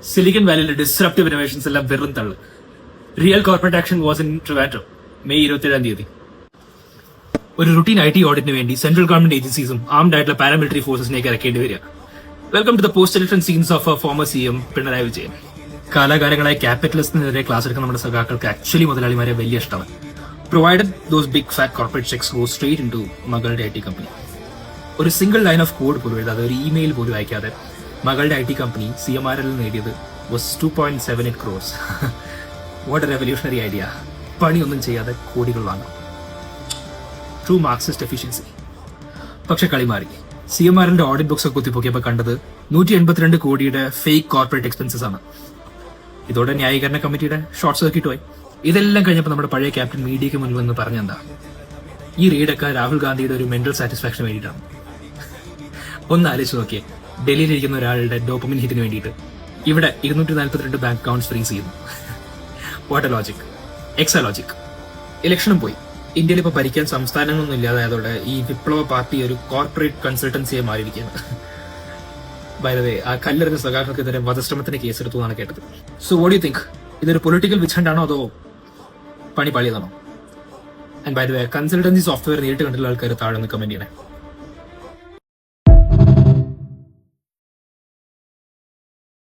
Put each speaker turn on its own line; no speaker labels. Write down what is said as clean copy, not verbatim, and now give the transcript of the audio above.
Silicon വാലിയിലെ disruptive innovations എല്ലാം വെറും തള്ളു. Real corporate action was in Trivandrum May 27 ഒരു റുട്ടീൻ IT ഓഡിറ്റിന് വേണ്ടി സെൻട്രൽ ഗവൺമെന്റ് ഏജൻസീസും ആംഡ് ആയിട്ടുള്ള പാരാമിലിറ്ററി ഫോഴ്സസിനേക്ക് ഇറക്കേണ്ടി വരിക. Welcome to the post election scenes of former CM Pinarayi Vijayan. കാലാകാലങ്ങളായി ക്യാപിറ്റലിസ്റ്റിനെതിരെ ക്ലാസ് എടുക്കുന്ന നമ്മുടെ സഖാക്കൾക്ക് ആക്ച്വലി മുതലാളിമാരെ വലിയ ഇഷ്ടമാണ്. Provided those big fat corporate cheques go straight into മകളുടെ IT കമ്പനി. ഒരു സിംഗിൾ ലൈൻ ഓഫ് കോഡ് പോലും എഴുതാതെ, ഒരു ഇമെയിൽ പോലും അയക്കാതെ മകളുടെ IT കമ്പനി CMRL നേടിയത് was 2.78 crores. What a revolutionary idea. പണിയൊന്നും ചെയ്യാതെ കോടികൾ വാങ്ങാം. True Marxist efficiency. പക്ഷെ കളി മാറി. CMRL ഓഡിറ്റ് ബുക്സ് ഒക്കെ കുത്തിപ്പൊക്കിയപ്പോൾ കണ്ടത് 182 കോടിയുടെ ഫേക്ക് കോർപ്പറേറ്റ് എക്സ്പെൻസസ് ആണ്. ഇതോടെ ന്യായീകരണ കമ്മിറ്റിയുടെ ഷോർട്ട് സർക്യൂട്ട് പോയി. ഇതെല്ലാം കഴിഞ്ഞപ്പോൾ നമ്മുടെ പഴയ ക്യാപ്റ്റൻ മീഡിയയ്ക്ക് മുന്നിൽ നിന്ന് പറഞ്ഞെന്താ, ഈ റെയ്ഡൊക്കെ രാഹുൽ ഗാന്ധിയുടെ ഒരു മെന്റൽ സാറ്റിസ്ഫാക്ഷന് വേണ്ടിയിട്ടാണ്. ഒന്ന് ആലോചിച്ച് നോക്കിയേ, ഡൽഹിയിലിരിക്കുന്ന ഒരാളുടെ ഡോപ്പമിൻ ഹിറ്റിന് വേണ്ടിയിട്ട് ഇവിടെ 242 ബാങ്ക് അക്കൗണ്ട്സ് ഫ്രീസ് ചെയ്യുന്നു. What a logic. എക്സ് ലോജിക്. ഇലക്ഷനും പോയി. ഇന്ത്യയിൽ ഇപ്പൊ ഭരിക്കാൻ സംസ്ഥാനങ്ങളൊന്നും ഇല്ലാതായതോടെ ഈ വിപ്ലവ പാർട്ടി ഒരു കോർപ്പറേറ്റ് കൺസൾട്ടൻസിയെ മാറിയിരിക്കുകയാണ്. ബൈ ദ വേ, ആ കല്ലെറിഞ്ഞ സഖാക്കൾക്കെതിരെ വധശ്രമത്തിന് കേസെടുത്തു എന്നാണ് കേട്ടത്. So what you think? ഇതൊരു പൊളിറ്റിക്കൽ വിച്ച് ഹണ്ട് ആണോ അതോ പണി പാളിയതാണോ? And by the way, consultancy software നേരിട്ട് കണ്ടുള്ള ആൾക്കാർ താഴെ നിന്ന് കമന്റ് ചെയ്യണേ.